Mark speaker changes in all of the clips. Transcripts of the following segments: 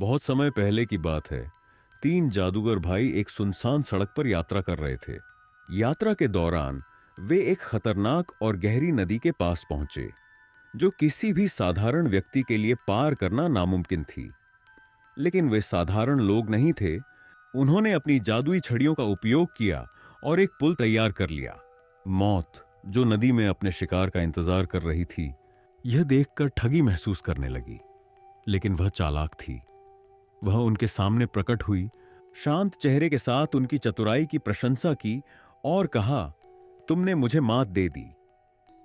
Speaker 1: बहुत समय पहले की बात है। तीन जादूगर भाई एक सुनसान सड़क पर यात्रा कर रहे थे। यात्रा के दौरान वे एक खतरनाक और गहरी नदी के पास पहुंचे, जो किसी भी साधारण व्यक्ति के लिए पार करना नामुमकिन थी। लेकिन वे साधारण लोग नहीं थे। उन्होंने अपनी जादुई छड़ियों का उपयोग किया और एक पुल तैयार कर लिया। मौत, जो नदी में अपने शिकार का इंतजार कर रही थी, यह देखकर ठगी महसूस करने लगी। लेकिन वह चालाक थी। वह उनके सामने प्रकट हुई, शांत चेहरे के साथ उनकी चतुराई की प्रशंसा की और कहा, तुमने मुझे मात दे दी,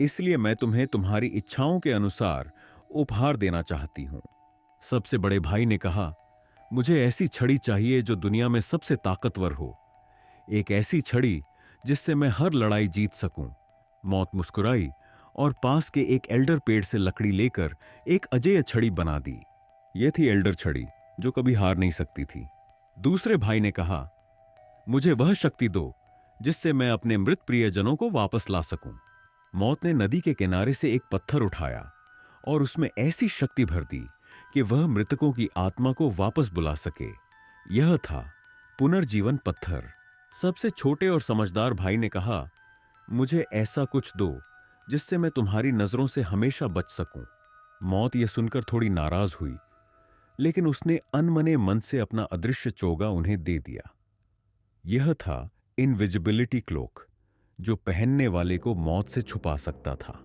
Speaker 1: इसलिए मैं तुम्हें तुम्हारी इच्छाओं के अनुसार उपहार देना चाहती हूं। सबसे बड़े भाई ने कहा, मुझे ऐसी छड़ी चाहिए जो दुनिया में सबसे ताकतवर हो, एक ऐसी छड़ी जिससे मैं हर लड़ाई जीत सकूं। मौत मुस्कुराई और पास के एक एल्डर पेड़ से लकड़ी लेकर एक अजेय छड़ी बना दी। यह थी एल्डर छड़ी, जो कभी हार नहीं सकती थी। दूसरे भाई ने कहा, मुझे वह शक्ति दो जिससे मैं अपने मृत प्रियजनों को वापस ला सकूं। मौत ने नदी के किनारे से एक पत्थर उठाया और उसमें ऐसी शक्ति भर दी कि वह मृतकों की आत्मा को वापस बुला सके। यह था पुनर्जीवन पत्थर। सबसे छोटे और समझदार भाई ने कहा, मुझे ऐसा कुछ दो जिससे मैं तुम्हारी नजरों से हमेशा बच सकूं। मौत यह सुनकर थोड़ी नाराज हुई, लेकिन उसने अनमने मन से अपना अदृश्य चोगा उन्हें दे दिया। यह था इनविजिबिलिटी क्लोक, जो पहनने वाले को मौत से छुपा सकता था।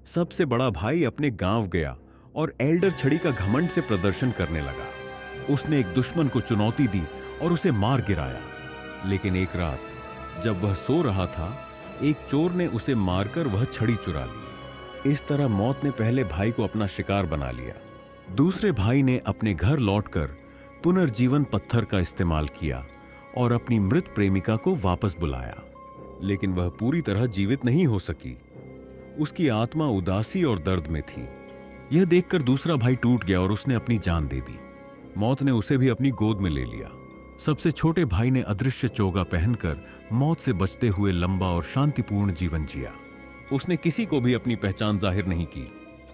Speaker 1: सबसे बड़ा भाई अपने गांव गया और एल्डर छड़ी का घमंड से प्रदर्शन करने लगा। उसने एक दुश्मन को चुनौती दी और उसे मार गिराया। लेकिन एक रात जब वह सो रहा था, एक चोर ने उसे मारकर वह छड़ी चुरा ली। इस तरह मौत ने पहले भाई को अपना शिकार बना लिया। दूसरे भाई ने अपने घर लौटकर पुनर्जीवन पत्थर का इस्तेमाल किया और अपनी मृत प्रेमिका को वापस बुलाया। लेकिन वह पूरी तरह जीवित नहीं हो सकी। उसकी आत्मा उदासी और दर्द में थी। यह देखकर दूसरा भाई टूट गया और उसने अपनी जान दे दी। मौत ने उसे भी अपनी गोद में ले लिया। सबसे छोटे भाई ने अदृश्य चोगा पहनकर मौत से बचते हुए लंबा और शांतिपूर्ण जीवन जिया। उसने किसी को भी अपनी पहचान जाहिर नहीं की।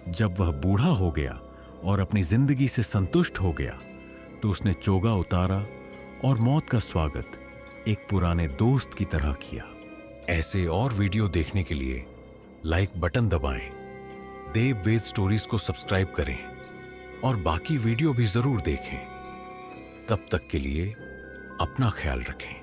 Speaker 1: जब वह बूढ़ा हो गया और अपनी जिंदगी से संतुष्ट हो गया, तो उसने चोगा उतारा और मौत का स्वागत एक पुराने दोस्त की तरह किया। ऐसे और वीडियो देखने के लिए लाइक बटन दबाएं, देव वेद स्टोरीज को सब्सक्राइब करें और बाकी वीडियो भी जरूर देखें। तब तक के लिए अपना ख्याल रखें।